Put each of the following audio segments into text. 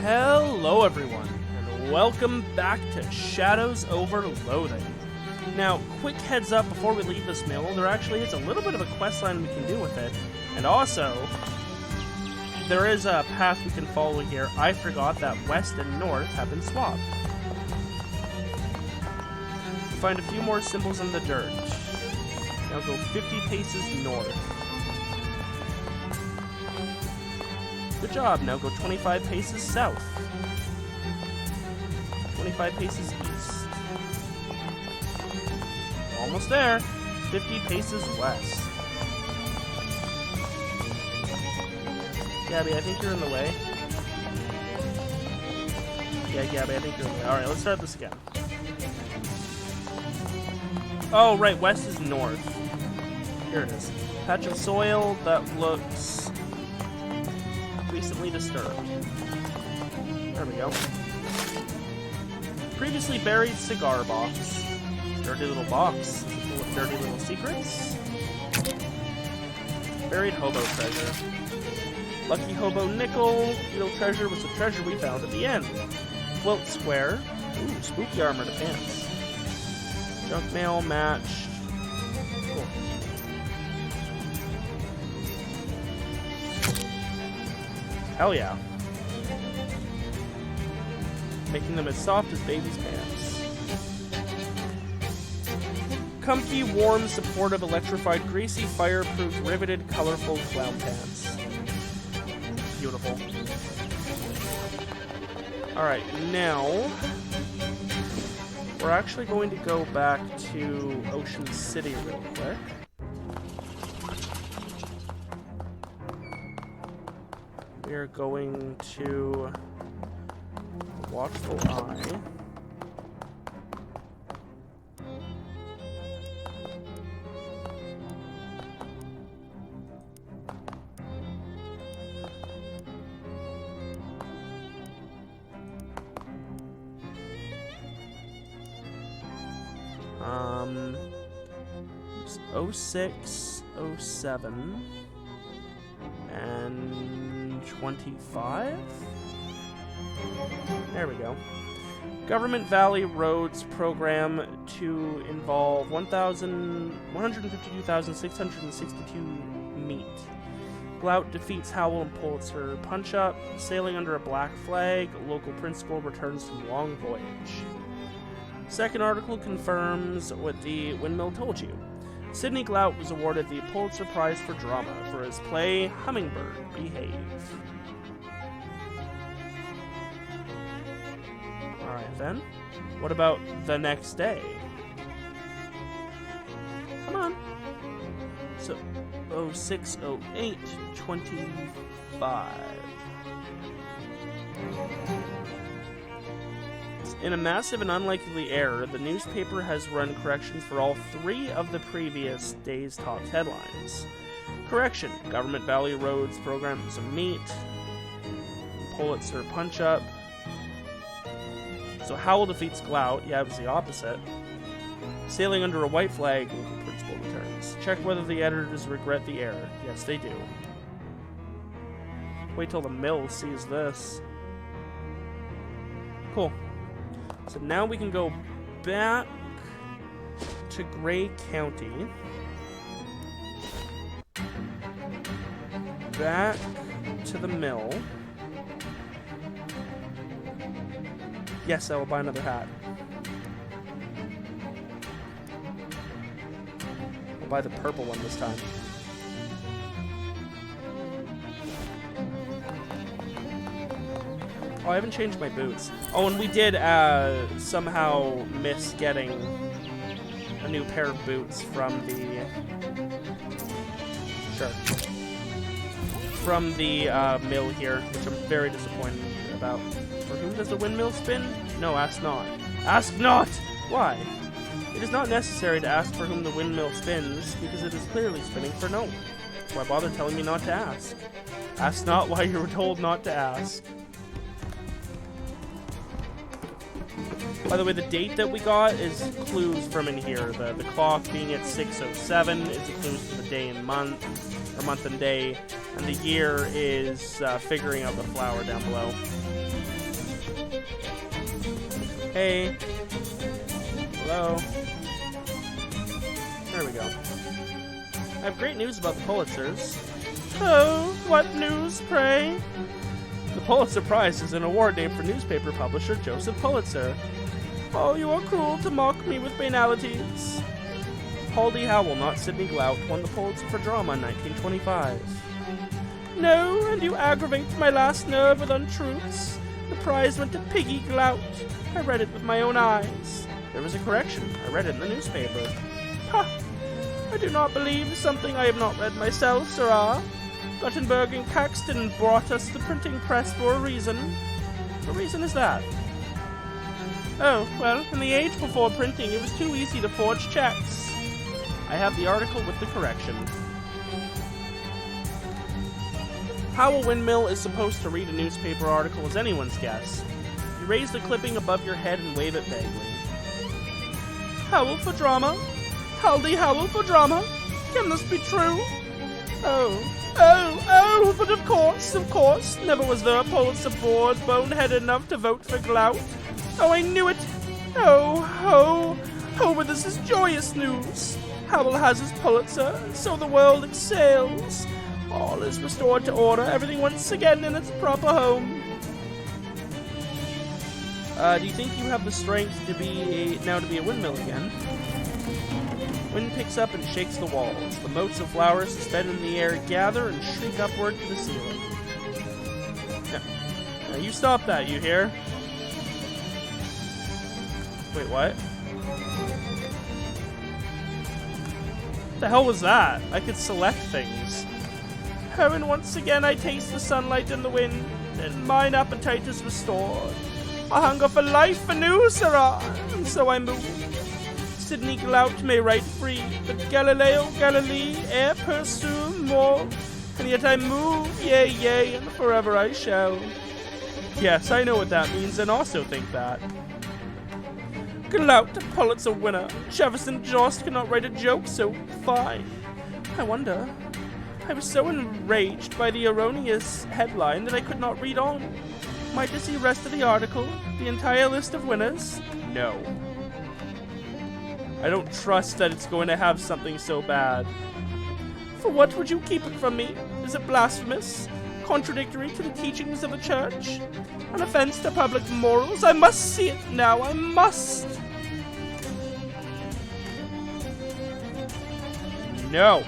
Hello everyone, and welcome back to Shadows Over Loathing. Now, quick heads up before we leave this mill, there actually is a little bit of a quest line we can do with it, and also, there is a path we can follow here. I forgot that west and north have been swapped. Find a few more symbols in the dirt. Now go 50 paces north. Good job, now go 25 paces south. 25 paces east. Almost there. 50 paces west. Gabby, I think you're in the way. Yeah, Gabby, I think you're in the way. Alright, let's start this again. Oh, right, west is north. Here it is. Patch of soil that looks recently disturbed. There we go. Previously buried cigar box. Dirty little box. Full of dirty little secrets. Buried hobo treasure. Lucky hobo nickel. Real treasure was the treasure we found at the end. Float square. Ooh, spooky armor to pants. Junk mail matched. Cool. Hell yeah. Making them as soft as baby's pants. Comfy, warm, supportive, electrified, greasy, fireproof, riveted, colorful clown pants. Beautiful. Alright, now we're actually going to go back to Ocean City real quick. We are going to Watchful Eye. It's 06, 07, and 25? There we go. Government Valley Roads program to involve 152,662 meat. Glout defeats Howell and Pulitzer punch-up. Sailing under a black flag. Local principal returns from long voyage. Second article confirms what the Windmill told you. Sidney Glout was awarded the Pulitzer Prize for Drama for his play Hummingbird Behave. Alright then. What about the next day? Come on. So, 06, 08, 25. In a massive and unlikely error, the newspaper has run corrections for all 3 of the previous day's top headlines. Correction: Government Valley Roads programs of meat. Pulitzer punch-up. So Howell defeats Glout. Yeah, it was the opposite. Sailing under a white flag. Local principal returns. Check whether the editors regret the error. Yes, they do. Wait till the mill sees this. Cool. So now we can go back to Gray County. Back to the mill. Yes, I will buy another hat. I'll buy the purple one this time. Oh, I haven't changed my boots. Oh, and we did somehow miss getting a new pair of boots from the... Sure. From the mill here, which I'm very disappointed about. For whom does the windmill spin? No, ask not. Ask not! Why? It is not necessary to ask for whom the windmill spins, because it is clearly spinning for no one. Why bother telling me not to ask? Ask not why you were told not to ask. By the way, the date that we got is clues from in here. The clock being at 6:07 is a clue to the day and month, or month and day, and the year is figuring out the flower down below. Hey. Hello. There we go. I have great news about the Pulitzers. Oh, what news, pray? The Pulitzer Prize is an award named for newspaper publisher Joseph Pulitzer. Oh, you are cruel to mock me with banalities. Paul D. Howell, not Sidney Glout, won the Pulitzer for Drama in 1925. No, and you aggravate my last nerve with untruths. The prize went to Piggy Glout. I read it with my own eyes. There was a correction. I read it in the newspaper. Ha! I do not believe something I have not read myself, sirrah. Gutenberg and Caxton brought us the printing press for a reason. What reason is that? Oh, well, in the age before printing, it was too easy to forge checks. I have the article with the correction. How a windmill is supposed to read a newspaper article is anyone's guess. You raise the clipping above your head and wave it vaguely. Howl for drama? Howdy howl for drama? Can this be true? Oh, but of course, never was there a Pulitzer board boneheaded enough to vote for Glout. Oh, I knew it! Oh, but this is joyous news! Howell has his Pulitzer, and so the world exhales. All is restored to order, everything once again in its proper home. Do you think you have the strength to be a windmill again? Wind picks up and shakes the walls. The motes of flowers suspended in the air gather and shriek upward to the ceiling. Now you stop that, you hear? Wait, what? The hell was that? I could select things. Oh, and once again I taste the sunlight and the wind, and mine appetite is restored. A hunger for life anew, sirrah, and so I move. Sidney Glout may write free, but Galileo Galilei ere pursue more, and yet I move, yea, and forever I shall. Yes, I know what that means, and also think that. Glout, Pulitzer winner. Jefferson Jost could not write a joke so fine. I wonder. I was so enraged by the erroneous headline that I could not read on. Might I see the rest of the article? The entire list of winners? No. I don't trust that it's going to have something so bad. For what would you keep it from me? Is it blasphemous? Contradictory to the teachings of the church? An offense to public morals? I must see it now, I must! No.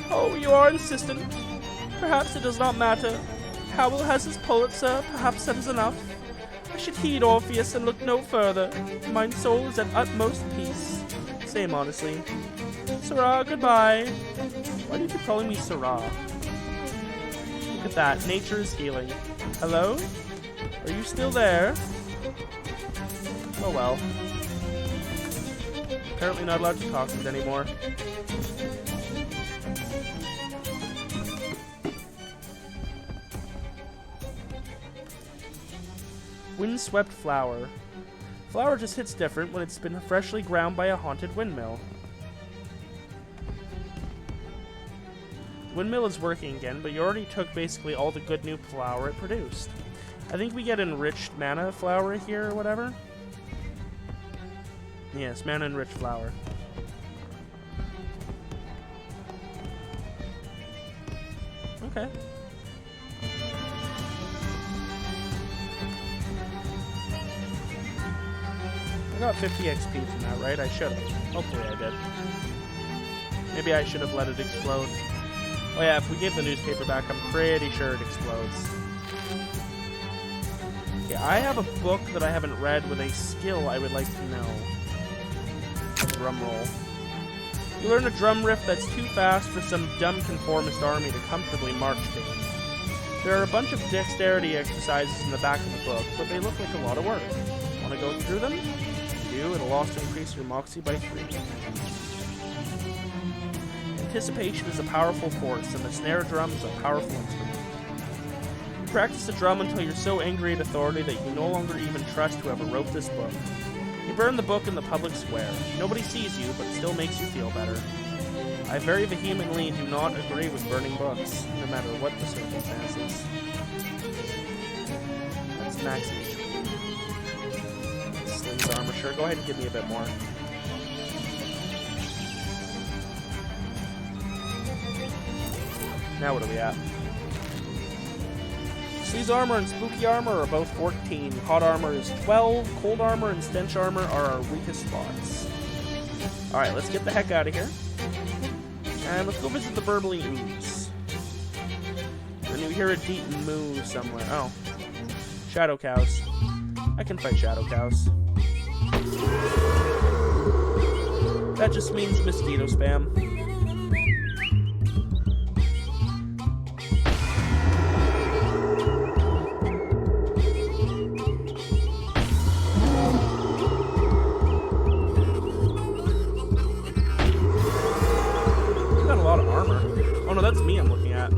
Oh, you are insistent. Perhaps it does not matter. Howell has his Pulitzer, perhaps that is enough. I should heed Orpheus and look no further. Mine soul is at utmost peace. Same, honestly. Sirrah, goodbye. Why do you keep calling me Sirrah? Look at that. Nature is healing. Hello? Are you still there? Oh well. Apparently not allowed to talk to it anymore. Windswept flower. Flower just hits different when it's been freshly ground by a haunted windmill. Windmill is working again, but you already took basically all the good new flour it produced. I think we get enriched mana flour here or whatever. Yes, mana enriched flour. Okay. I got 50 XP from that, right? I should have. Hopefully I did. Maybe I should have let it explode. Oh yeah, if we give the newspaper back, I'm pretty sure it explodes. Yeah, I have a book that I haven't read with a skill I would like to know. Drum roll. You learn a drum riff that's too fast for some dumb conformist army to comfortably march to. There are a bunch of dexterity exercises in the back of the book, but they look like a lot of work. Want to go through them? If you do, it'll also increase your moxie by 3. Anticipation is a powerful force, and the snare drum is a powerful instrument. You practice the drum until you're so angry at authority that you no longer even trust whoever wrote this book. You burn the book in the public square. Nobody sees you, but it still makes you feel better. I very vehemently do not agree with burning books, no matter what the circumstances. That's max HP. Sling's armor, sure. Go ahead and give me a bit more. Now what are we at? Sleeves armor and spooky armor are both 14. Hot armor is 12. Cold armor and stench armor are our weakest spots. Alright, let's get the heck out of here. And let's go visit the burbling ooze. And you hear a deep moo somewhere. Oh. Shadow cows. I can fight shadow cows. That just means mosquito spam. That's me I'm looking at.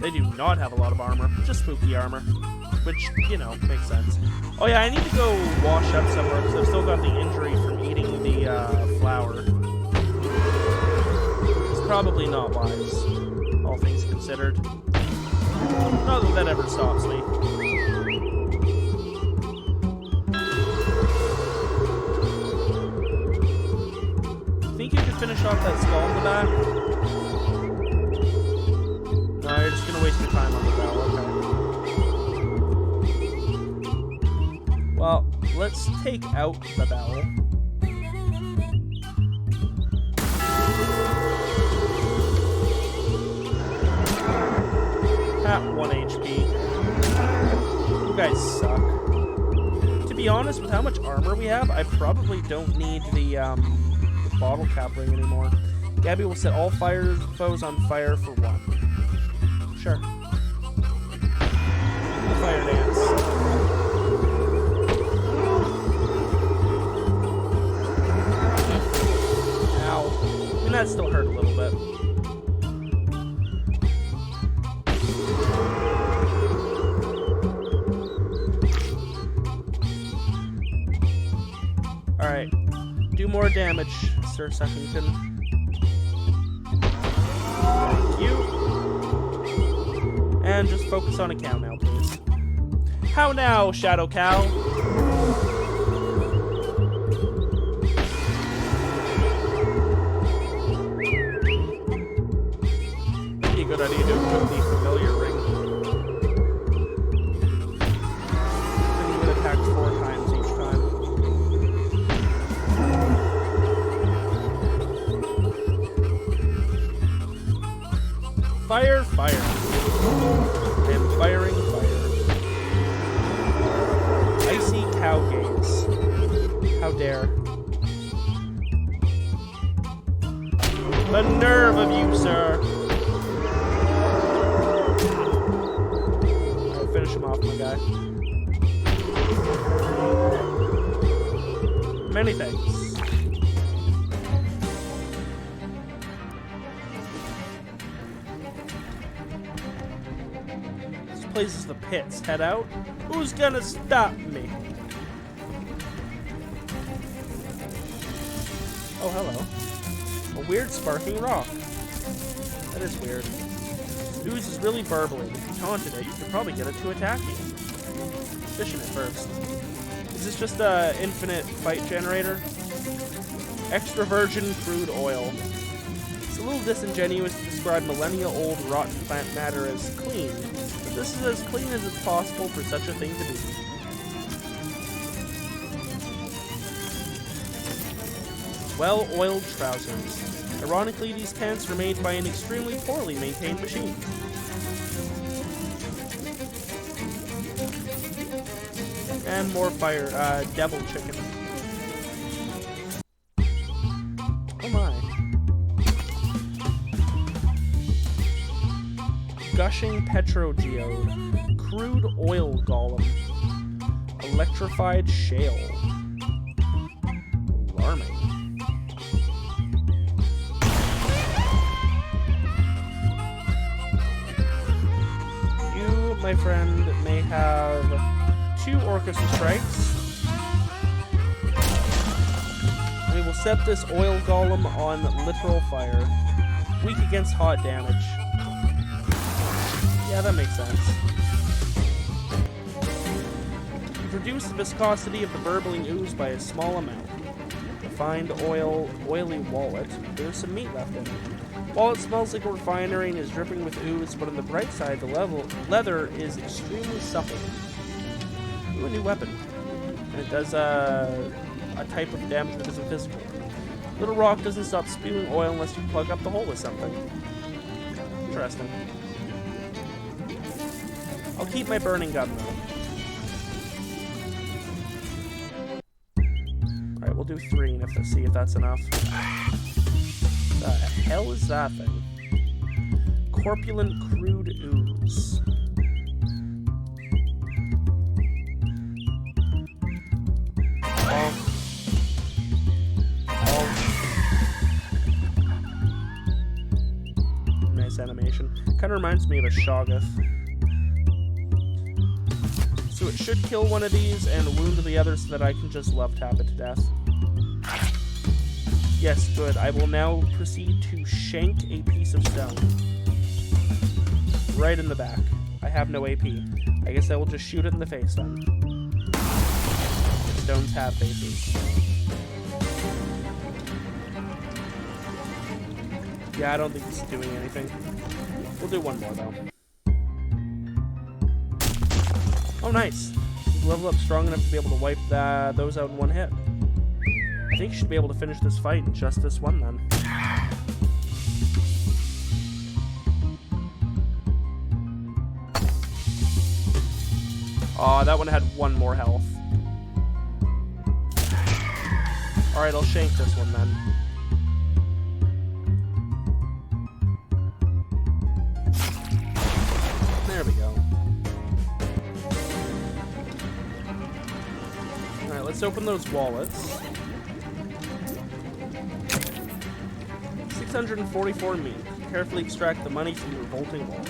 They do not have a lot of armor, just spooky armor. Which, you know, makes sense. Oh yeah, I need to go wash up somewhere because I've still got the injury from eating the flour. It's probably not wise, all things considered. Not that that ever stops me. Think you could finish off that skull in the back? No, you're just gonna waste your time on the bell, okay. Well, let's take out the bell. At 1 HP. You guys suck. To be honest, with how much armor we have, I probably don't need the bottle cap ring anymore. Gabby will set all foes on fire for 1. Sure. The fire dance. Ow. I mean, that still hurt a little bit. Alright. Do more damage, Sir Suckington. Thank you. And just focus on a cow now, please. How now, Shadow Cow? Be a good idea to equip the familiar ring. Then you get attacked 4 times each time. Fire, fire. I am firing fire. Icy cow gaze. How dare. The nerve of you, sir. I'll finish him off, my guy. Many thanks. Place is the pits. Head out. Who's gonna stop me? Oh, hello. A weird sparking rock. That is weird. Ooze is really burbling. If you taunted it, you could probably get it to attack you. Fishing it first. Is this just a infinite fight generator? Extra virgin crude oil. It's a little disingenuous to describe millennia-old rotten plant matter as clean. This is as clean as it's possible for such a thing to be. Well-oiled trousers. Ironically, these pants are made by an extremely poorly maintained machine. And more fire, devil chicken. Oh my. Gushing petrogeode, crude oil golem, electrified shale. Alarming. You, my friend, may have 2 orchestra strikes. We will set this oil golem on literal fire. Weak against hot damage. Yeah, that makes sense. reduce the viscosity of the burbling ooze by a small amount. Refined oily wallet. There's some meat left in it. Wallet smells like a refinery and is dripping with ooze, but on the bright side, the leather is extremely supple. Ooh, a new weapon. And it does a type of damage that isn't physical. Little rock doesn't stop spewing oil unless you plug up the hole with something. Interesting. I'll keep my burning gun, though. Alright, we'll do 3 and see if that's enough. The hell is that thing? Corpulent crude ooze. Nice animation. Kind of reminds me of a Shoggoth. So it should kill one of these and wound the other so that I can just love tap it to death. Yes, good. I will now proceed to shank a piece of stone. Right in the back. I have no AP. I guess I will just shoot it in the face then. Stones have faces. Yeah, I don't think this is doing anything. We'll do one more though. Oh, nice. Level up strong enough to be able to wipe those out in one hit. I think you should be able to finish this fight in just this one, then. Aw, that one had 1 more health. Alright, I'll shank this one, then. There we go. Alright, let's open those wallets. 644 meat. Carefully extract the money from the revolting wallet.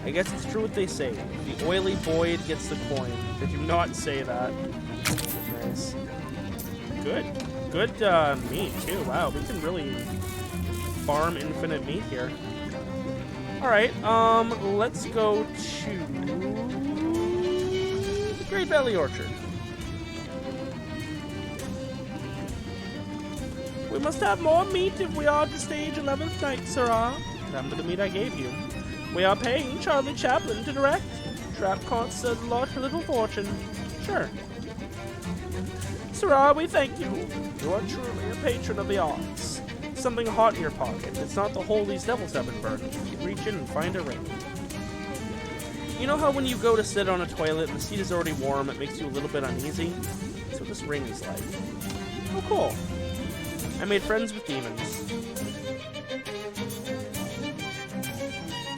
I guess it's true what they say. The oily void gets the coin. Did you not say that? Nice. Good. Good meat, too. Wow, we can really farm infinite meat here. Alright, let's go to the Great Valley Orchard. We must have more meat if we are to stage 11th night, sirrah. Come to the meat I gave you. We are paying Charlie Chaplin to direct. Trap costs a little fortune. Sure. Sirrah, we thank you. You are truly a patron of the arts. Something hot in your pocket. It's not the hole these devils have been burning. You reach in and find a ring. You know how when you go to sit on a toilet and the seat is already warm, it makes you a little bit uneasy? That's what this ring is like. Oh, cool. I made friends with demons.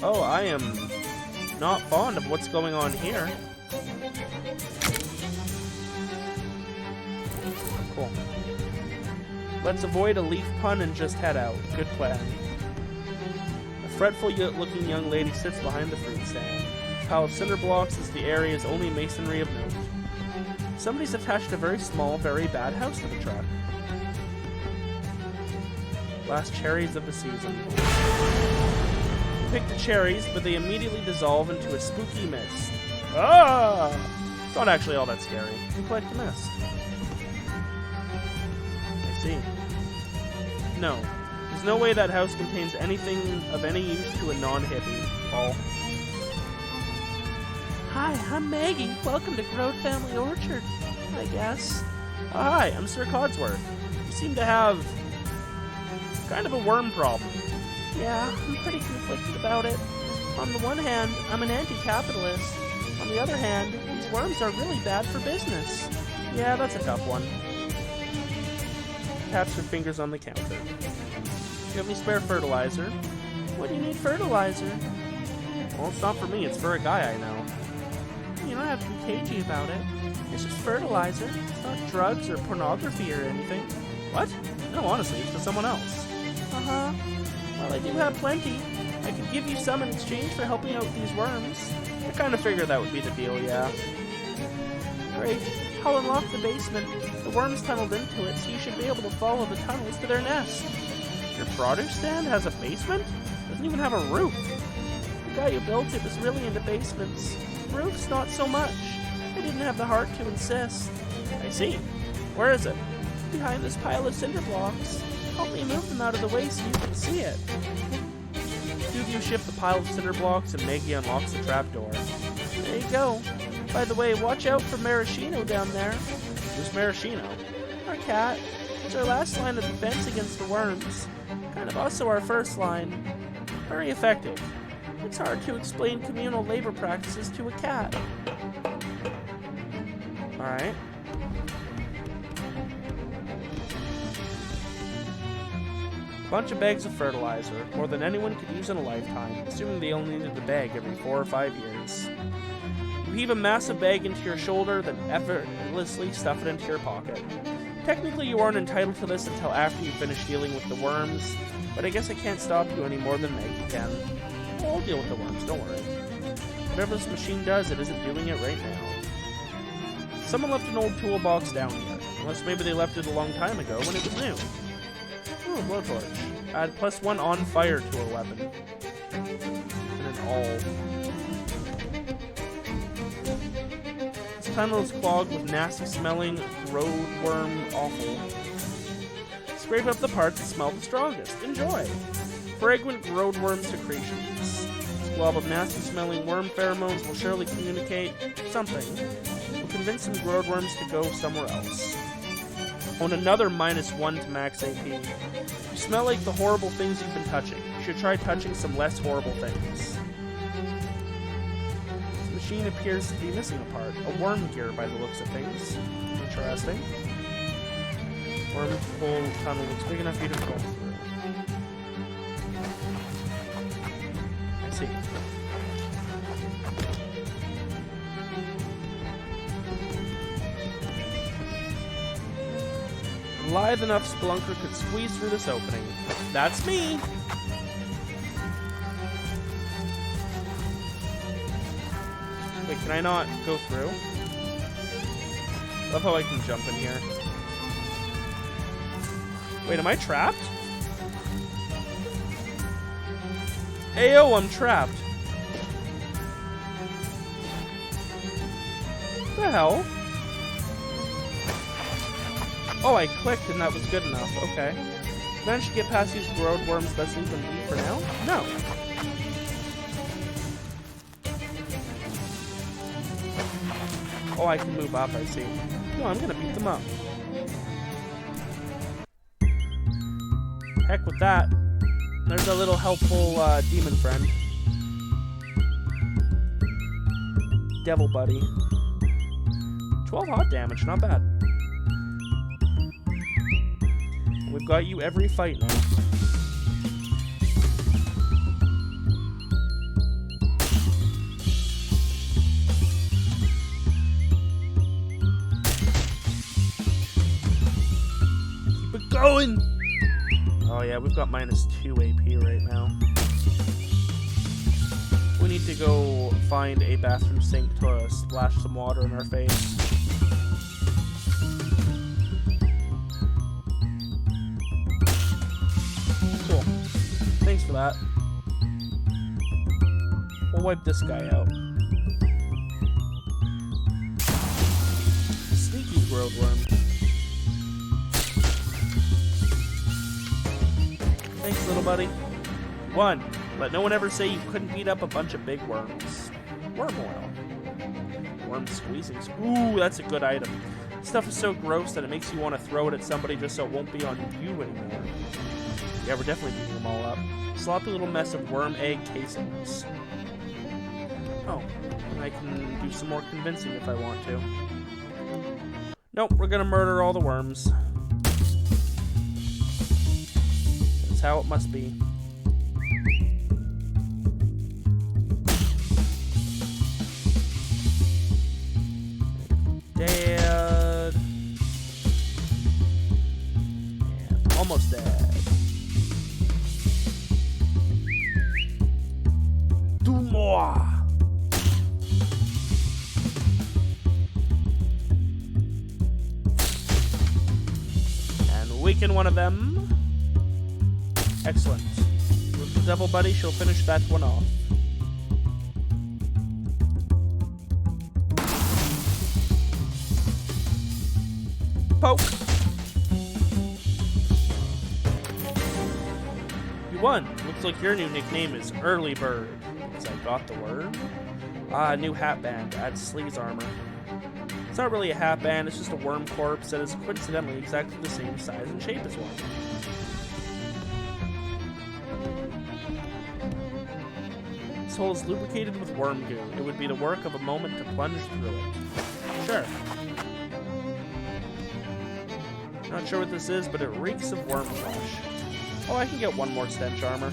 Oh, I am not fond of what's going on here. Cool. Let's avoid a leaf pun and just head out. Good plan. A fretful-looking young lady sits behind the fruit stand. A pile of cinder blocks is the area's only masonry of note. Somebody's attached a very small, very bad house to the truck. Last cherries of the season. You pick the cherries, but they immediately dissolve into a spooky mist. Ah! It's not actually all that scary. You collect the mist. I see. No. There's no way that house contains anything of any use to a non-hippie. Paul. Hi, I'm Maggie. Welcome to Grove Family Orchard, I guess. Oh, hi, I'm Sir Codsworth. You seem to have kind of a worm problem. Yeah, I'm pretty conflicted about it. On the one hand, I'm an anti-capitalist. On the other hand, these worms are really bad for business. Yeah, that's a tough one. Taps her fingers on the counter. Do you have any spare fertilizer? What do you need fertilizer? Well, it's not for me, it's for a guy I know. You don't have to be cagey about it. It's just fertilizer. It's not drugs or pornography or anything. What? No, honestly, it's for someone else. Uh-huh. Well, I do have plenty. I could give you some in exchange for helping out these worms. I kind of figured that would be the deal, yeah. Great. I'll unlock the basement. The worms tunneled into it, so you should be able to follow the tunnels to their nest. Your produce stand has a basement? Doesn't even have a roof. The guy who built it was really into basements. Roofs, not so much. I didn't have the heart to insist. I see. Where is it? Behind this pile of cinder blocks. Help me move them out of the way so you can see it. Two of you shift the pile of cinder blocks and Maggie unlocks the trapdoor. There you go. By the way, watch out for Maraschino down there. Who's Maraschino? Our cat. It's our last line of defense against the worms. Kind of also our first line. Very effective. It's hard to explain communal labor practices to a cat. Alright. Bunch of bags of fertilizer, more than anyone could use in a lifetime, assuming they only needed the bag every 4 or 5 years. You heave a massive bag into your shoulder, then effortlessly stuff it into your pocket. Technically, you aren't entitled to this until after you finish dealing with the worms, but I guess I can't stop you any more than Maggie can. I'll deal with the worms, don't worry. Whatever this machine does, it isn't doing it right now. Someone left an old toolbox down here, unless maybe they left it a long time ago when it was new. Ooh, a blowtorch. Add +1 on fire to a weapon. And an all. This tunnel is clogged with nasty smelling road worm offal. Scrape up the parts that smell the strongest. Enjoy! Fragrant roadworm secretions. This glob of nasty smelling worm pheromones will surely communicate something. Will convince some roadworms to go somewhere else. On another -1 to max AP. You smell like the horrible things you've been touching. You should try touching some less horrible things. This machine appears to be missing a part. A worm gear by the looks of things. Interesting. Wormhole tunnel looks big enough for you to go through. I see. Lithe enough spelunker could squeeze through this opening. That's me! Wait, can I not go through? Love how I can jump in here. Wait, am I trapped? Ayo, I'm trapped. What the hell? Oh, I clicked and that was good enough. Okay. Managed to get past these road worms. Let's leave them be for now? No. Oh, I can move up, I see. No, I'm gonna beat them up. Heck with that. There's a little helpful demon friend. Devil buddy. 12 hot damage, not bad. We've got you every fight now. Keep it going! Oh yeah, we've got -2 AP right now. We need to go find a bathroom sink to splash some water in our face. Cool. Thanks for that. We'll wipe this guy out. Sneaky roadworm. Thanks, little buddy. 1. Let no one ever say you couldn't beat up a bunch of big worms. Worm oil. Worm squeezing. Ooh, that's a good item. This stuff is so gross that it makes you want to throw it at somebody just so it won't be on you anymore. Yeah, we're definitely beating them all up. Sloppy little mess of worm egg casings. Oh, and I can do some more convincing if I want to. Nope, we're gonna murder all the worms. That's how it must be. Dead. And almost dead. Do more. And weaken one of them. Excellent. With the devil buddy, she'll finish that one off. poke. You won. Looks like your new nickname is Early Bird. Because I got the worm. Ah, new hat band. Adds Slee's armor. It's not really a hat band, it's just a worm corpse that is coincidentally exactly the same size and shape as one. This hole is lubricated with worm goo. It would be the work of a moment to plunge through it. Sure. Not sure what this is, but it reeks of worm flesh. Oh, I can get one more stench armor.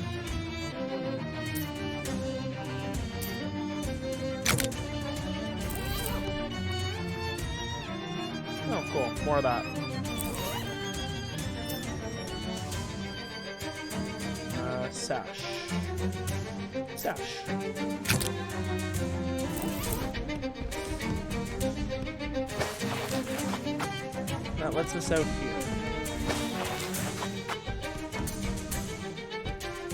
Oh, cool. More of that. Sash. Sash. That lets us out here.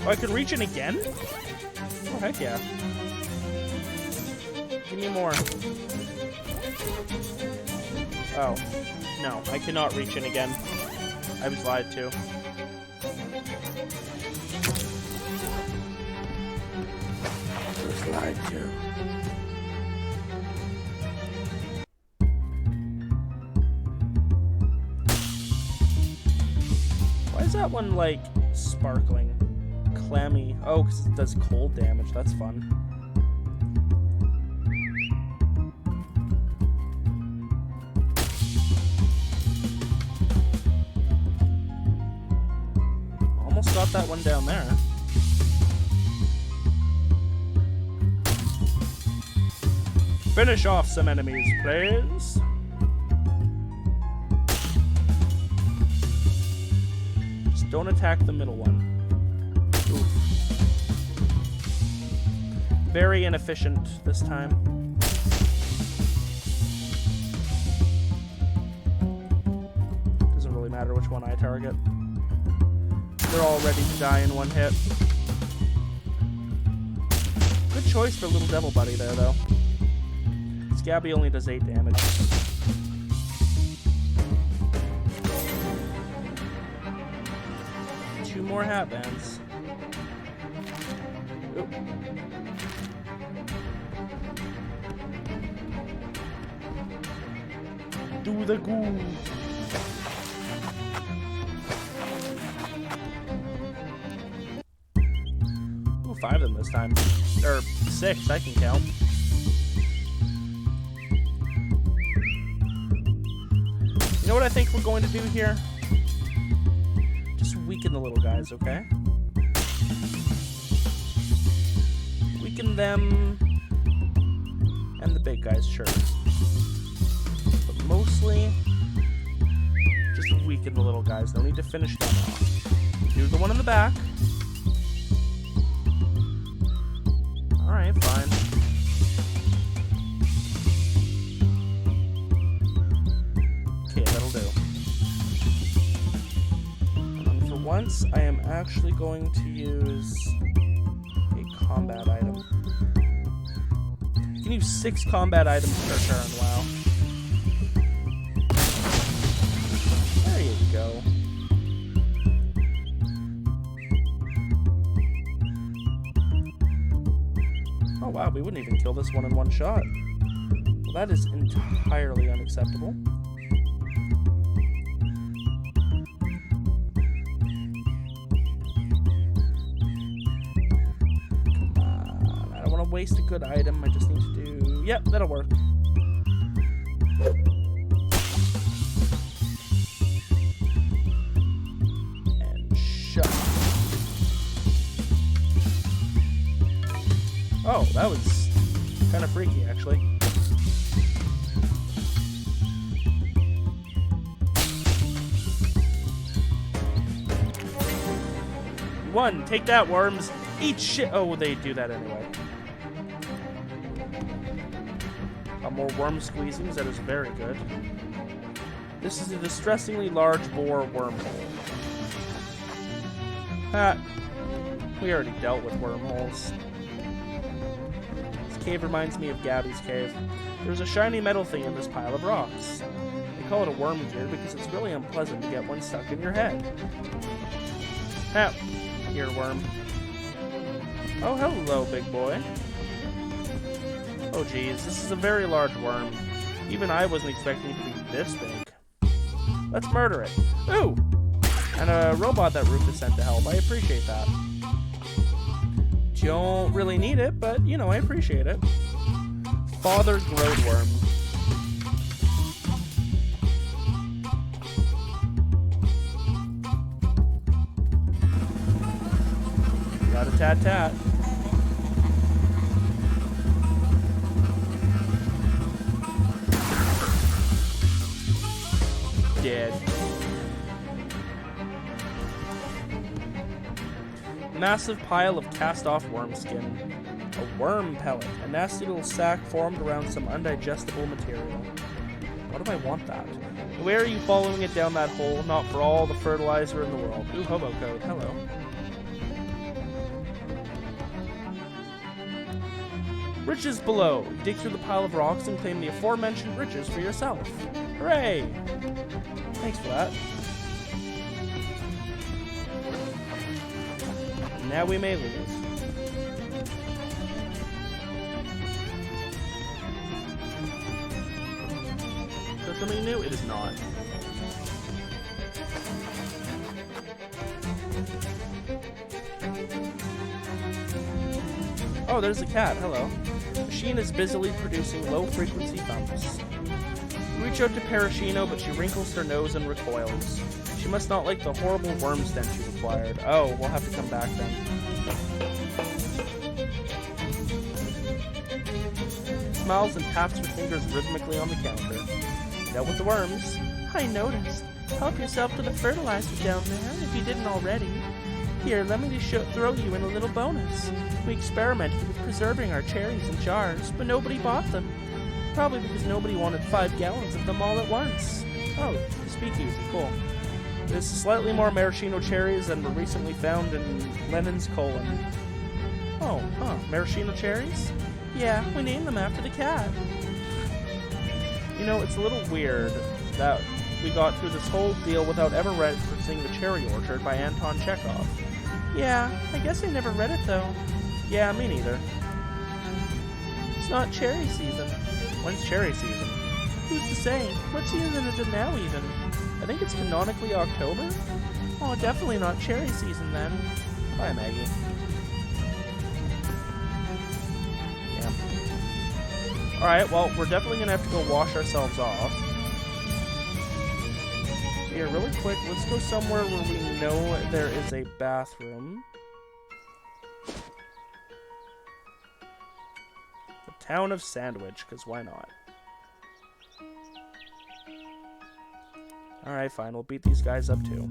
Oh, I could reach it again? Oh, heck yeah. Give me more. Oh. No, I cannot reach it again. I was lied to. I was lied to. Why is that one, like, sparkling? Clammy. Oh, because it does cold damage. That's fun. Almost got that one down there. Finish off some enemies, please. Just don't attack the middle one. Oof. Very inefficient this time. Doesn't really matter which one I target. They're all ready to die in one hit. Good choice for Little Devil Buddy there, though. Scabby only does 8 damage. Two more hat bands. Oop. Do the goo. Ooh, 5 of them this time. Or 6, I can count. You know what I think we're going to do here? Just weaken the little guys, okay? Weaken them and the big guys, sure. But mostly just weaken the little guys. They'll need to finish them off. Do the one in the back. Alright, fine. Once, I am actually going to use a combat item. You can use 6 combat items per turn, wow. There you go. Oh wow, we wouldn't even kill this one in one shot. Well, that is entirely unacceptable. Waste a good item. I just need to do... Yep, that'll work. And shut. Oh, that was kind of freaky, actually. One, take that, worms. Eat shit. Oh, they do that anyway. More worm squeezings, that is very good. This is a distressingly large bore wormhole. We already dealt with wormholes. This cave reminds me of Gabby's cave. There's a shiny metal thing in this pile of rocks. It call it a worm gear because it's really unpleasant to get one stuck in your head. Hap, earworm. Oh, hello, big boy. Oh, geez, this is a very large worm. Even I wasn't expecting it to be this big. Let's murder it. Ooh! And a robot that Rufus sent to help. I appreciate that. Don't really need it, but, you know, I appreciate it. Father's roadworm. Rat-a-tat-tat. Dead. Massive pile of cast-off worm skin. A worm pellet. A nasty little sack formed around some undigestible material. Why do I want that? Where are you following it down that hole? Not for all the fertilizer in the world. Ooh, hobo code. Hello. Riches below. Dig through the pile of rocks and claim the aforementioned riches for yourself. Hooray! Thanks for that. Now we may leave. Is that something new? It is not. Oh, there's the cat. Hello. Machine is busily producing low-frequency bumps. You reach out to Parashino, but she wrinkles her nose and recoils. She must not like the horrible worm stench you've acquired. Oh, we'll have to come back then. Smiles and taps her fingers rhythmically on the counter. Dealt with the worms. I noticed. Help yourself to the fertilizer down there, if you didn't already. Here, let me just throw you in a little bonus. We experimented with preserving our cherries in jars, but nobody bought them. Probably because nobody wanted 5 gallons of them all at once. Oh, speakeasy, cool. There's slightly more maraschino cherries than were recently found in Lenin's colon. Oh, huh, maraschino cherries? Yeah, we named them after the cat. You know, it's a little weird that we got through this whole deal without ever referencing The Cherry Orchard by Anton Chekhov. Yeah, I guess I never read it though. Yeah, me neither. It's not cherry season. When's cherry season? Who's to say? What season is it now even? I think it's canonically October? Oh, definitely not cherry season then. Bye, Maggie. Yeah. Alright, well, we're definitely gonna have to go wash ourselves off. Here, really quick, let's go somewhere where we know there is a bathroom. The town of Sandwich, because why not? Alright, fine, we'll beat these guys up too.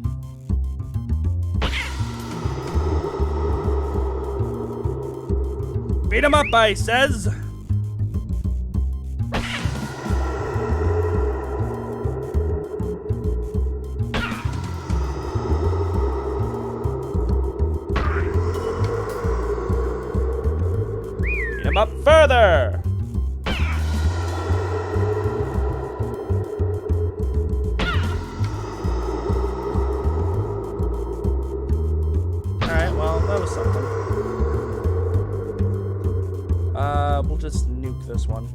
Beat him up, I says! Beat him up further! We'll just nuke this one.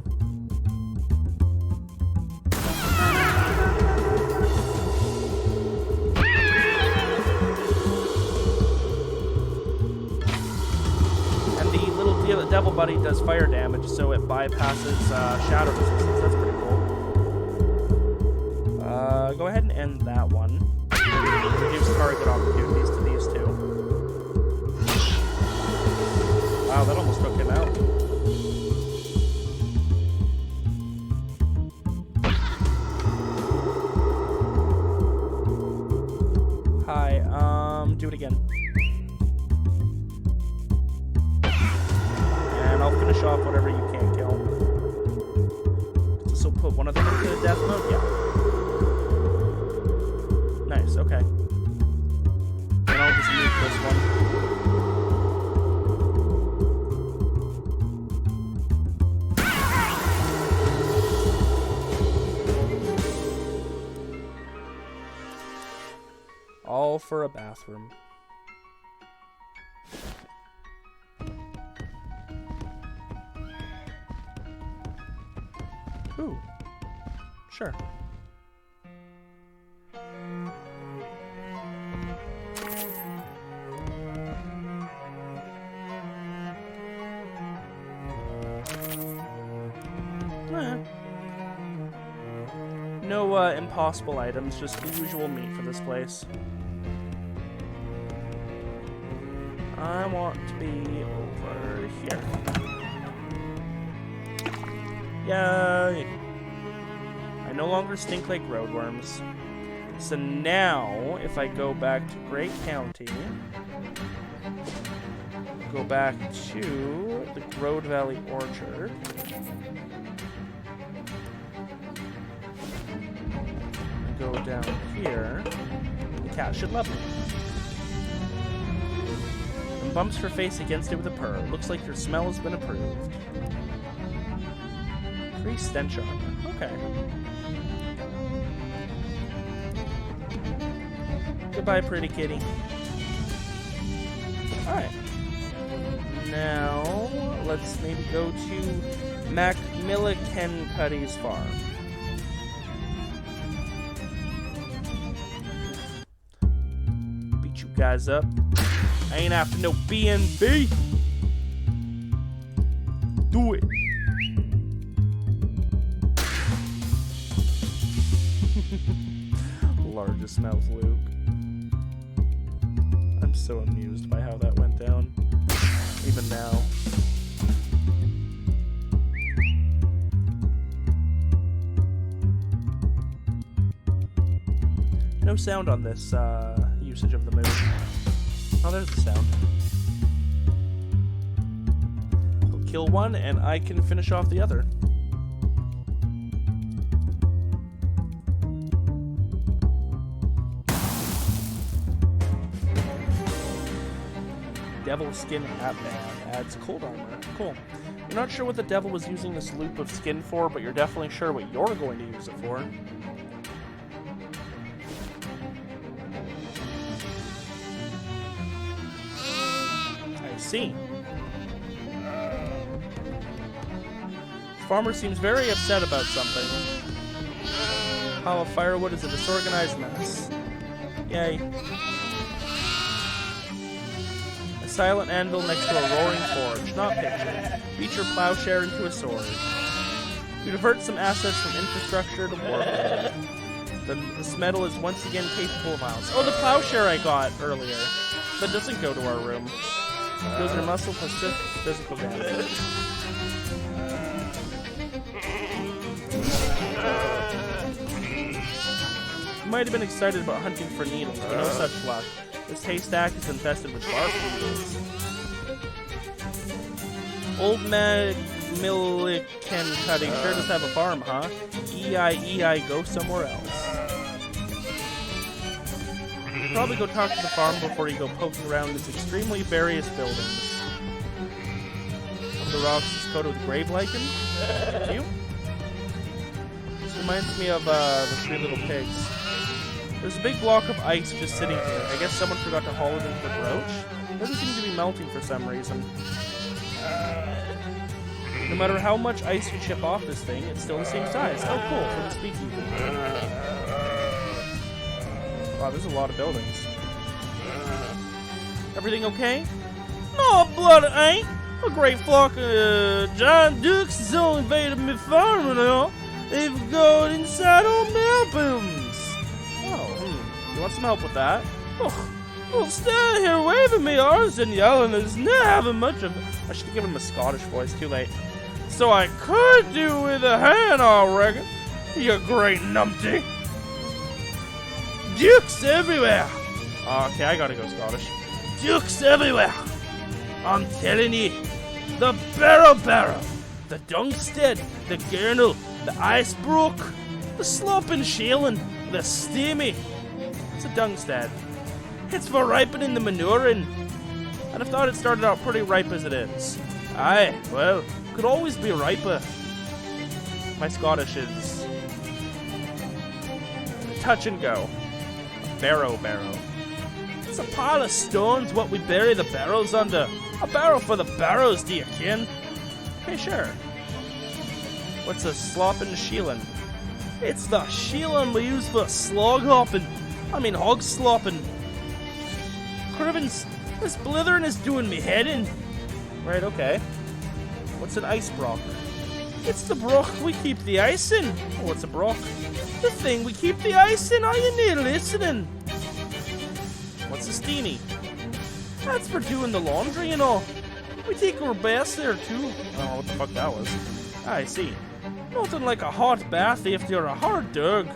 And the little devil buddy does fire damage, so it bypasses shadow resistance. That's pretty cool. Go ahead and end that one. Reduce target opportunities to these two. Wow, that almost took him out. Do it again. And I'll finish off whatever you can't kill. Does this will put one of them into death mode? Yeah. Nice, okay. And I'll just nuke this one. all for a bathroom. Ooh. Sure. No impossible items, just the usual meat for this place. I want to be over here. Yay! I no longer stink like roadworms. So now, if I go back to Great County, go back to the Road Valley Orchard, go down here, the cat should love me. And bumps her face against it with a purr. Looks like your smell has been approved. 3 stench armor. Okay. Goodbye, pretty kitty. Alright. Now, let's maybe go to Macmillicuddy's farm. Beat you guys up. I ain't after no B&B. Do it. Largest mouth Luke. I'm so amused by how that went down. Even now. No sound on this usage of the move. Oh, there's the sound. He'll kill one, and I can finish off the other. Devil skin hat band adds cold armor. Cool. You're not sure what the devil was using this loop of skin for, but you're definitely sure what you're going to use it for. I see. The farmer seems very upset about something. Pile of firewood is a disorganized mess. Yay. Silent anvil next to a roaring forge, not pictured. Beat your plowshare into a sword. You divert some assets from infrastructure to war. This metal is once again capable of violence. Oh, the plowshare I got earlier. That doesn't go to our room. Deals your muscle plus physical damage. You might have been excited about hunting for needles, but no such luck. This haystack is infested with bark beetles. Old Macmillicuddy sure does have a farm, huh? E-I-E-I, go somewhere else. You should probably go talk to the farm before you go poking around these extremely various buildings. One of the rocks is coated with grave lichen. Thank you. This reminds me of the 3 Little Pigs. There's a big block of ice just sitting here. I guess someone forgot to haul it into the broach. It doesn't seem to be melting for some reason. No matter how much ice you chip off this thing, it's still the same size. Oh, cool. For the speakeasy. Wow, there's a lot of buildings. Everything okay? No, blood, it ain't. A great flock of giant ducks has all invaded my farm and all. They've gone inside all my buildings. You want some help with that? Oh, well, standing here waving me arms and yelling is not having much of it. I should have given him a Scottish voice, too late. So I could do with a hand, I reckon. You great numpty. Dukes everywhere. Okay, I gotta go Scottish. Dukes everywhere. I'm telling you. The Barrow, the Dungstead, the Gurnal, the Icebrook, the Slopping Shailing, the Steamy. A Dungstead. It's for ripening the manuring. I'd have thought it started out pretty ripe as it is. Aye, well, could always be riper. My Scottish is touch and go. Barrow. It's a pile of stones what we bury the barrels under. A barrel for the barrows, do you kin? Okay, sure. What's a sloppin' sheelin'? It's the sheelin' we use for slog hopping. I mean hog slopping. Cribbins, this blithering is doing me head in. Right, okay. What's an ice brock? It's the brock we keep the ice in. Oh, what's a brock? The thing we keep the ice in. Are you near listening? What's a steamy? That's for doing the laundry and all. We take our baths there too. I don't know what the fuck that was. I see. Nothing like a hot bath if you're a hard dog.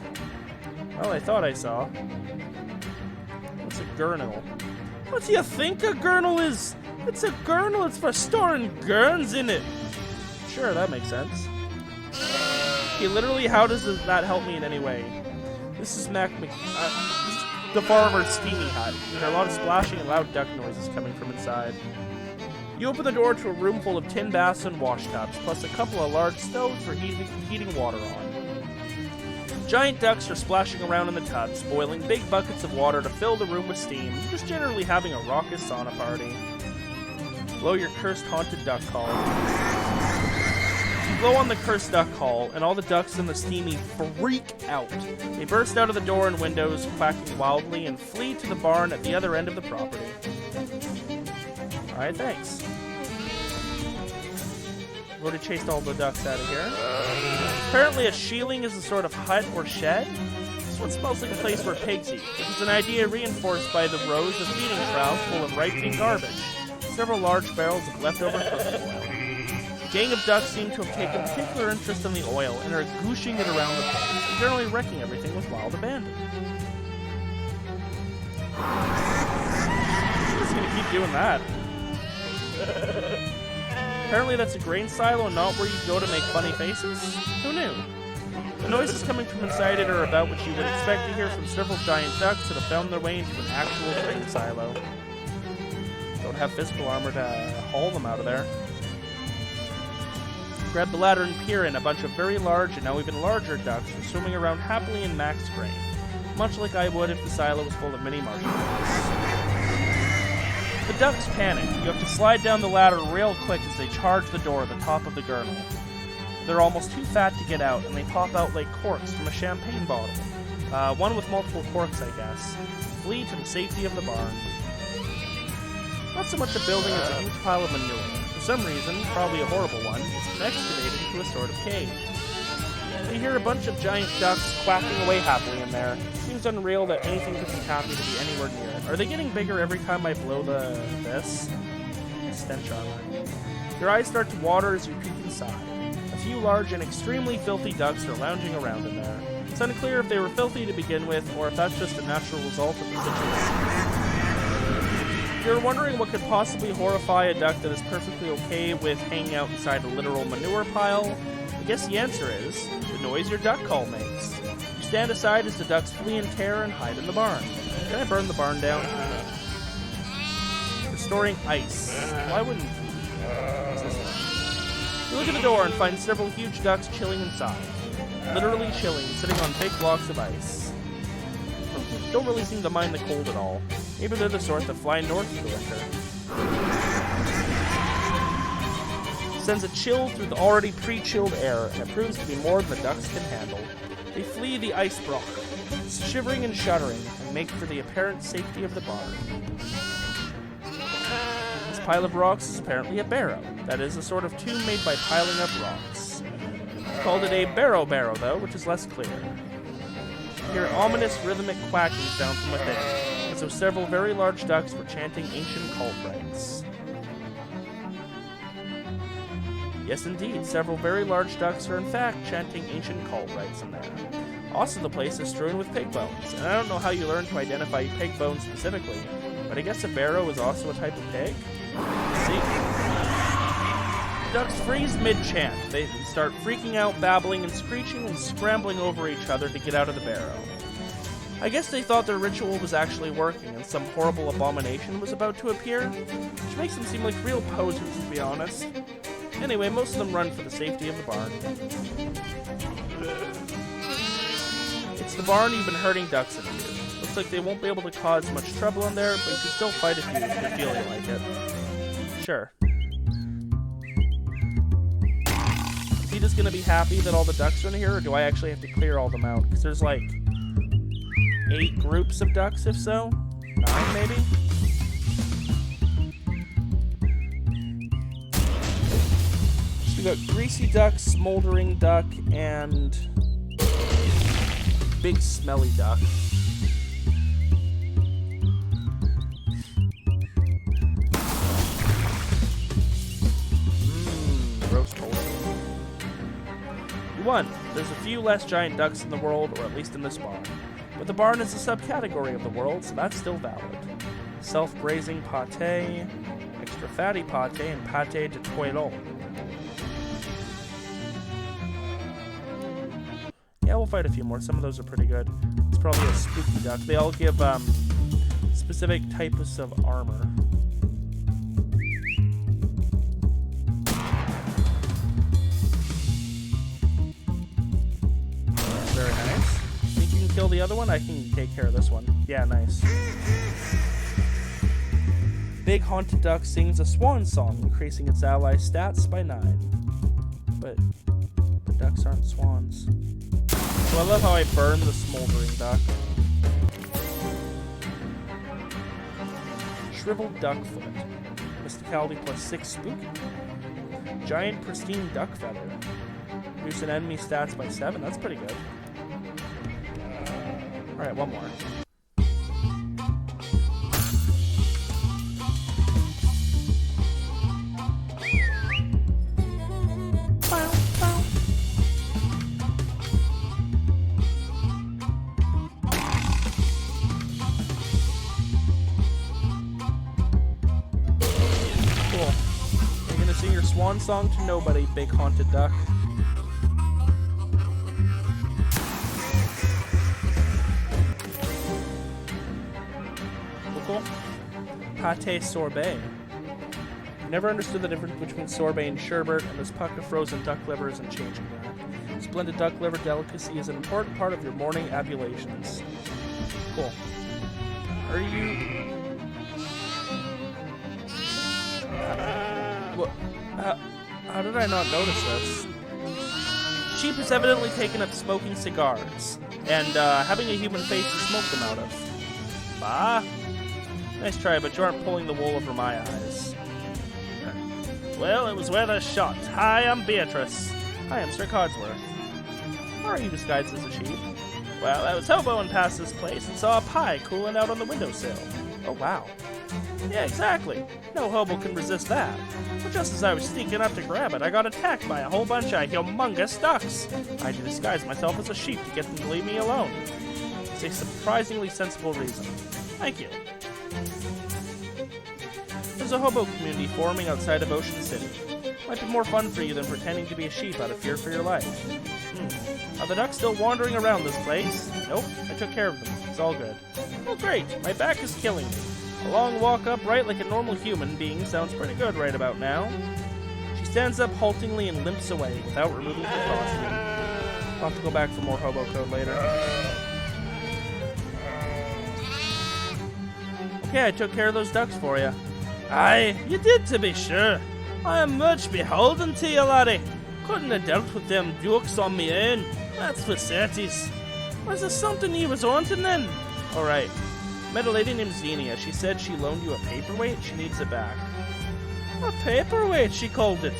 Well, I thought I saw. What's a gurnal? What do you think a gurnal is? It's a gurnal. It's for storing gurns in it. Sure, that makes sense. Okay, literally, how does that help me in any way? This is the farmer's steamy hut. There are a lot of splashing and loud duck noises coming from inside. You open the door to a room full of tin baths and wash tubs, plus a couple of large stoves for heating water on. Giant ducks are splashing around in the tubs, boiling big buckets of water to fill the room with steam, just generally having a raucous sauna party. Blow your cursed haunted duck call. You blow on the cursed duck call, and all the ducks in the steamy freak out. They burst out of the door and windows, quacking wildly, and flee to the barn at the other end of the property. Alright, thanks. I've already chased all the ducks out of here. Apparently a shieling is a sort of hut or shed. This one smells like a place where pigs eat, which is an idea reinforced by the rows of feeding troughs full of ripening garbage. Several large barrels of leftover cooking oil. A gang of ducks seem to have taken particular interest in the oil and are gooshing it around the place, and generally wrecking everything with wild abandon. I'm just gonna keep doing that. Apparently that's a grain silo, not where you go to make funny faces? Who knew? The noises coming from inside it are about what you would expect to hear from several giant ducks that have found their way into an actual grain silo. Don't have physical armor to haul them out of there. Grab the ladder and peer in. A bunch of very large and now even larger ducks are swimming around happily in max grain, much like I would if the silo was full of mini marshmallows. The ducks panic. You have to slide down the ladder real quick as they charge the door at the top of the girdle. They're almost too fat to get out, and they pop out like corks from a champagne bottle. One with multiple corks, I guess. Flee to the safety of the barn. Not so much a building as a huge pile of manure. For some reason, probably a horrible one, it's been excavated into a sort of cave. You hear a bunch of giant ducks quacking away happily in there. It seems unreal that anything could be happy to be anywhere near it. Are they getting bigger every time I blow this? Stench armor. Your eyes start to water as you peek inside. A few large and extremely filthy ducks are lounging around in there. It's unclear if they were filthy to begin with, or if that's just a natural result of the situation. If you're wondering what could possibly horrify a duck that is perfectly okay with hanging out inside a literal manure pile, I guess the answer is the noise your duck call makes. You stand aside as the ducks flee in terror and hide in the barn. Can I burn the barn down? Restoring ice. Why wouldn't you? What's this one? You look at the door and find several huge ducks chilling inside. Literally chilling, sitting on big blocks of ice. Don't really seem to mind the cold at all. Maybe they're the sort that fly north for the winter. Sends a chill through the already pre-chilled air, and it proves to be more than the ducks can handle. They flee the ice brock, shivering and shuddering, and make for the apparent safety of the barn. This pile of rocks is apparently a barrow. That is, a sort of tomb made by piling up rocks. Called it a barrow though, which is less clear. You hear ominous rhythmic quacking sound from within, as though several very large ducks were chanting ancient cult rites. Yes, indeed, several very large ducks are in fact chanting ancient cult rites in there. Also, the place is strewn with pig bones, and I don't know how you learn to identify pig bones specifically, but I guess a barrow is also a type of pig? Let's see. The ducks freeze mid-chant. They start freaking out, babbling and screeching and scrambling over each other to get out of the barrow. I guess they thought their ritual was actually working and some horrible abomination was about to appear, which makes them seem like real posers, to be honest. Anyway, most of them run for the safety of the barn. It's the barn you've been herding ducks into. Looks like they won't be able to cause much trouble in there, but you can still fight if you're feeling like it. Sure. Is he just gonna be happy that all the ducks are in here, or do I actually have to clear all them out? Because there's like 8 groups of ducks, if so? 9, maybe? So we got greasy duck, smoldering duck, and big smelly duck. Roast poultry. You won. There's a few less giant ducks in the world, or at least in this barn. But the barn is a subcategory of the world, so that's still valid. Self-grazing pâté, extra fatty pâté, and pâté de toileau. Yeah, we'll fight a few more. Some of those are pretty good. It's probably a spooky duck. They all give specific types of armor. Very nice. Think you can kill the other one? I can take care of this one. Yeah, nice. Big haunted duck sings a swan song, increasing its ally stats by 9. But ducks aren't swans. So I love how I burn the smoldering duck. Shriveled duck foot. Mysticality +6 spooky. Giant pristine duck feather. Reduce an enemy stats by 7. That's pretty good. Alright, one more. Swan song to nobody, big haunted duck. Cool. Pâté sorbet. Never understood the difference between sorbet and sherbet, and this puck of frozen duck liver isn't changing that. Splendid duck liver delicacy is an important part of your morning ablutions. Cool. Are you... What? How did I not notice this? Sheep has evidently taken up smoking cigars, and having a human face to smoke them out of. Bah! Nice try, but you aren't pulling the wool over my eyes. Well, it was worth a shot. Hi, I'm Beatrice. Hi, I'm Sir Codsworth. Why are you disguised as a sheep? Well, I was hoboing past this place and saw a pie cooling out on the windowsill. Oh, wow. Yeah, exactly. No hobo can resist that. But just as I was sneaking up to grab it, I got attacked by a whole bunch of humongous ducks. I had to disguise myself as a sheep to get them to leave me alone. It's a surprisingly sensible reason. Thank you. There's a hobo community forming outside of Ocean City. Might be more fun for you than pretending to be a sheep out of fear for your life. Are the ducks still wandering around this place? Nope, I took care of them. It's all good. Oh great, my back is killing me. A long walk upright like a normal human being sounds pretty good right about now. She stands up haltingly and limps away without removing her costume. I'll have to go back for more hobo code later. Okay, I took care of those ducks for you. Aye, you did to be sure. I am much beholden to you, laddie. Couldn't have dealt with them ducks on me own. That's for certies. Was there something you was wanting then? Alright. Met a lady named Xenia. She said she loaned you a paperweight. She needs it back. A paperweight, she called it.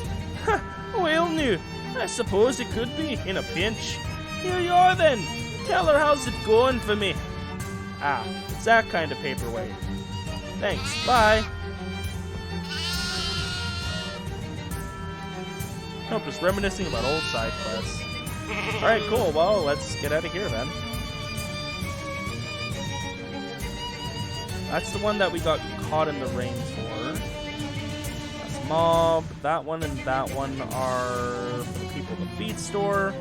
Ha! Well, new. I suppose it could be, in a pinch. Here you are, then. Tell her how's it going for me. Ah, it's that kind of paperweight. Thanks. Bye. Nope, just reminiscing about old side quests. Alright, cool. Well, let's get out of here, then. That's the one that we got caught in the rain for. That's Mob. That one and that one are for the people at the feed store.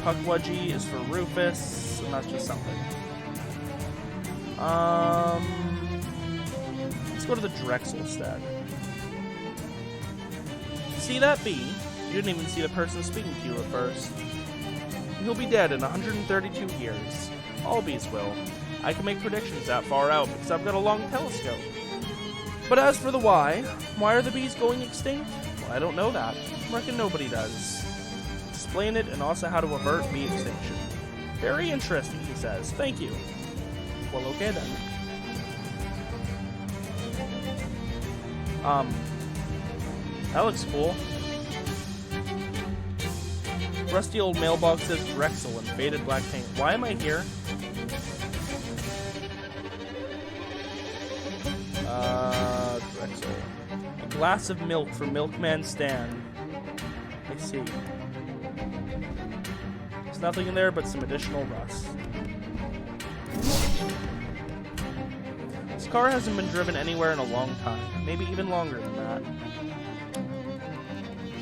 Puckwudgie is for Rufus, and that's just something. Let's go to the Drexel instead. See that bee? You didn't even see the person speaking to you at first. He'll be dead in 132 years. All bees will. I can make predictions that far out because I've got a long telescope. But as for the why are the bees going extinct? Well, I don't know that. I reckon nobody does. Explain it and also how to avert bee extinction. Very interesting, he says. Thank you. Well, okay then. That looks cool. Rusty old mailbox says Drexel in faded black paint. Why am I here? Drexel. A glass of milk for Milkman Stan. I see. There's nothing in there but some additional rust. This car hasn't been driven anywhere in a long time. Maybe even longer than that.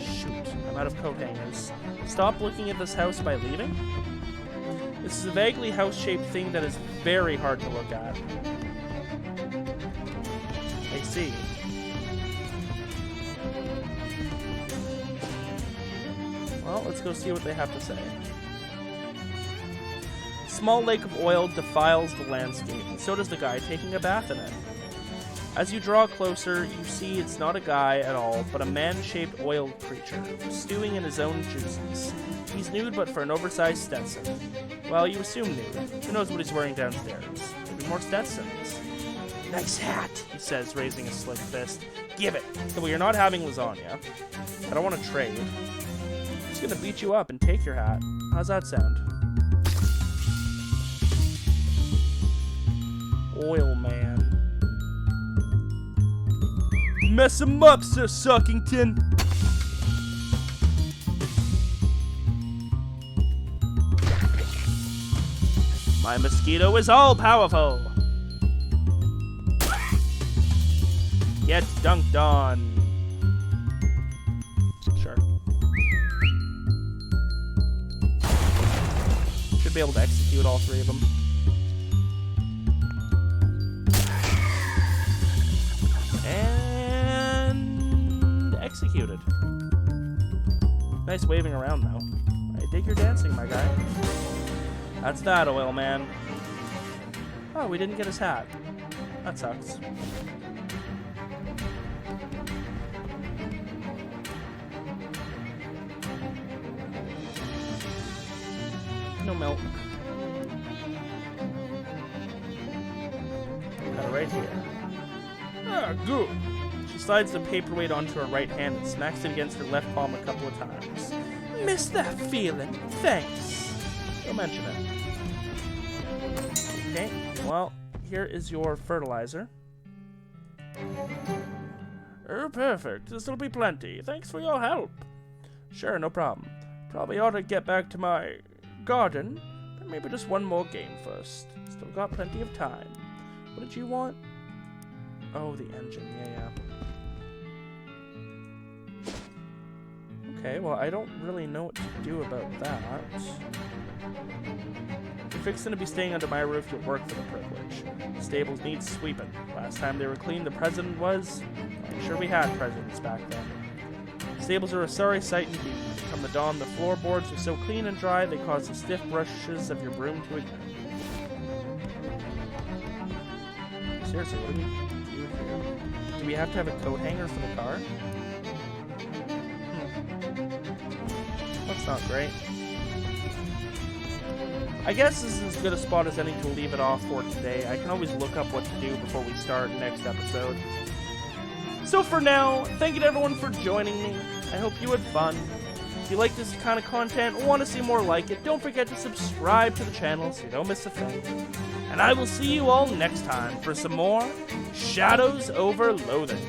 Shoot, I'm out of coat hangers. Stop looking at this house by leaving? This is a vaguely house-shaped thing that is very hard to look at. I see. Well, let's go see what they have to say. A small lake of oil defiles the landscape, and so does the guy taking a bath in it. As you draw closer, you see it's not a guy at all, but a man-shaped oil creature, stewing in his own juices. He's nude, but for an oversized Stetson. Well, you assume nude. Who knows what he's wearing downstairs? Maybe more Stetsons. Nice hat, he says, raising a slick fist. Give it. Well, you're not having lasagna. I don't want to trade. I'm just gonna beat you up and take your hat. How's that sound? Oil man. Mess him up, Sir Suckington. My mosquito is all-powerful. Get dunked on. Sure. Should be able to execute all three of them. And executed. Nice waving around, though. I dig your dancing, my guy. That's that, oil man. Oh, we didn't get his hat. That sucks. No milk. Got it right here. Ah, good. She slides the paperweight onto her right hand and smacks it against her left palm a couple of times. Miss that feeling. Thanks. Don't mention it. Okay, well, here is your fertilizer. Oh, perfect. This'll be plenty. Thanks for your help. Sure, no problem. Probably ought to get back to my garden, but maybe just one more game first. Still got plenty of time. What did you want? Oh, the engine. Yeah. Okay, well, I don't really know what to do about that. If you're fixing to be staying under my roof, you'll work for the privilege. The stables need sweeping. Last time they were clean, the president was... I'm sure we had presidents back then. Stables are a sorry sight indeed. Come the dawn, the floorboards are so clean and dry, they cause the stiff brushes of your broom to ignite. Seriously, what do we do here? Do we have to have a coat hanger for the car? That's not great. I guess this is as good a spot as any to leave it off for today. I can always look up what to do before we start next episode. So for now, thank you to everyone for joining me. I hope you had fun. If you like this kind of content or want to see more like it, don't forget to subscribe to the channel so you don't miss a thing. And I will see you all next time for some more Shadows Over Loathing.